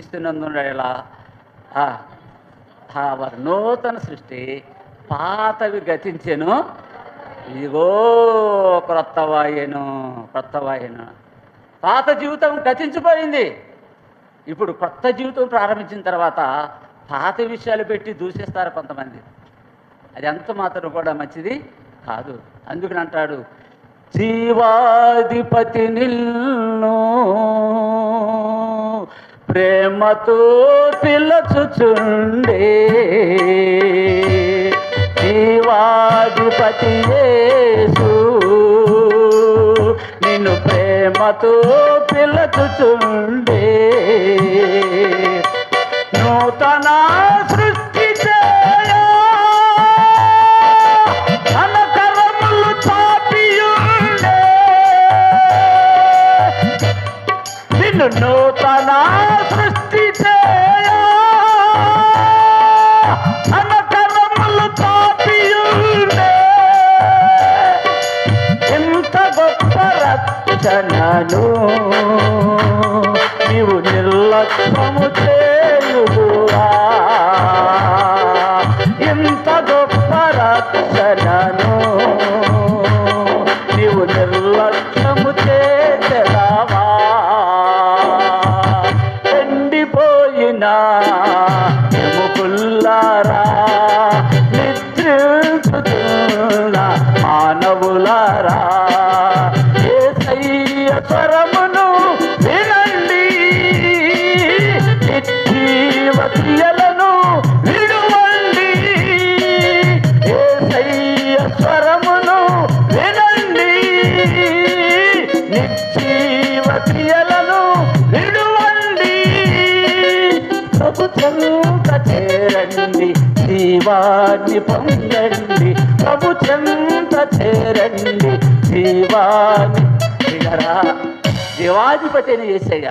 క్రీస్తునందుండేలా వారి నూతన సృష్టి, పాతవి గతించెను, ఇదిగో క్రొత్తవాయెను. పాత జీవితం గతించిపోయింది. ఇప్పుడు కొత్త జీవితం ప్రారంభించిన తర్వాత పాత విషయాలు పెట్టి దూషిస్తారు కొంతమంది. అది ఎంత మాత్రం కూడా మంచిది కాదు. అందుకని అంటాడు, జీవాధిపతి నిన్ను ప్రేమతో పిలచుచుండే, జీవాధిపతి యేసు నిన్ను ప్రేమతో పిలచుచుండే, నూతన సృష్టి చేయా తన కరములు చాపియుండే, నిన్ను నూతన సృష్టి చేయా తన కరములు చాపియుండే, ఎంత గొప్ప రక్షణను నీవు నిర్లక్ష్యము చేయుదువా, ఎంత గొప్ప రక్షణను నీవు నిర్లక్ష్యము చేసెదావా, ఎండిపోయిన ఎముకల్లారా, నిద్రించుతున్న మానవులారా, యేసయ్య స్వరమును వినండి, నిత్యజీవ క్రియలను విడువండి, యేసయ్య స్వరమును వినండి, నిత్యజీవ క్రియలను విడువండి, ప్రభు చెంత చేరండి, జీవాన్ని పొందండి, ప్రభు చెంత చేరండి, జీవాన్ని. జీవాధిపతి అని యేసయ్య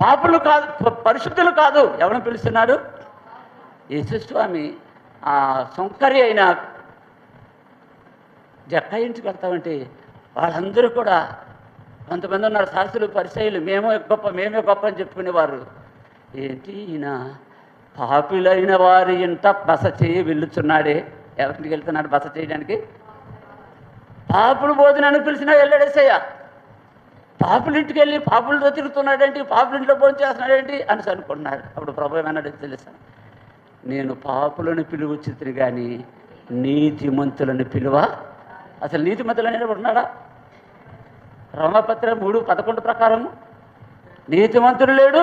పాపులు కాదు, పరిశుద్ధులు కాదు, ఎవరిని పిలుస్తున్నాడు? యేసుస్వామి సౌకర్య అయిన జక్క ఇంటికి వెళ్తామంటే వాళ్ళందరూ కూడా, కొంతమంది ఉన్నారు శాస్త్రులు, పరిచయులు, మేమే గొప్ప అని చెప్పుకునేవారు. ఏంటి ఈయన పాపులైన వారి ఇంట బస చేయి వెళ్ళుచున్నాడే, ఎవరింటికి వెళ్తున్నాడు బస చేయడానికి? పాపులు భోజనానికి పిలిచినా వెళ్ళాడేసయ్య. పాపుల ఇంటికి వెళ్ళి పాపులతో తిరుగుతున్నాడేంటి, పాపుల ఇంట్లో భోజనం చేస్తున్నాడేంటి అని అనుకుంటున్నాడు. అప్పుడు ప్రభు ఏమన్నాడు తెలుసా? నేను పాపులను పిలువచ్చితిని కానీ నీతిమంతులను పిలువ. అసలు నీతిమంతులు అనేది ఉన్నాడా? రోమపత్రిక 3:11 ప్రకారం నీతిమంతుడు లేడు,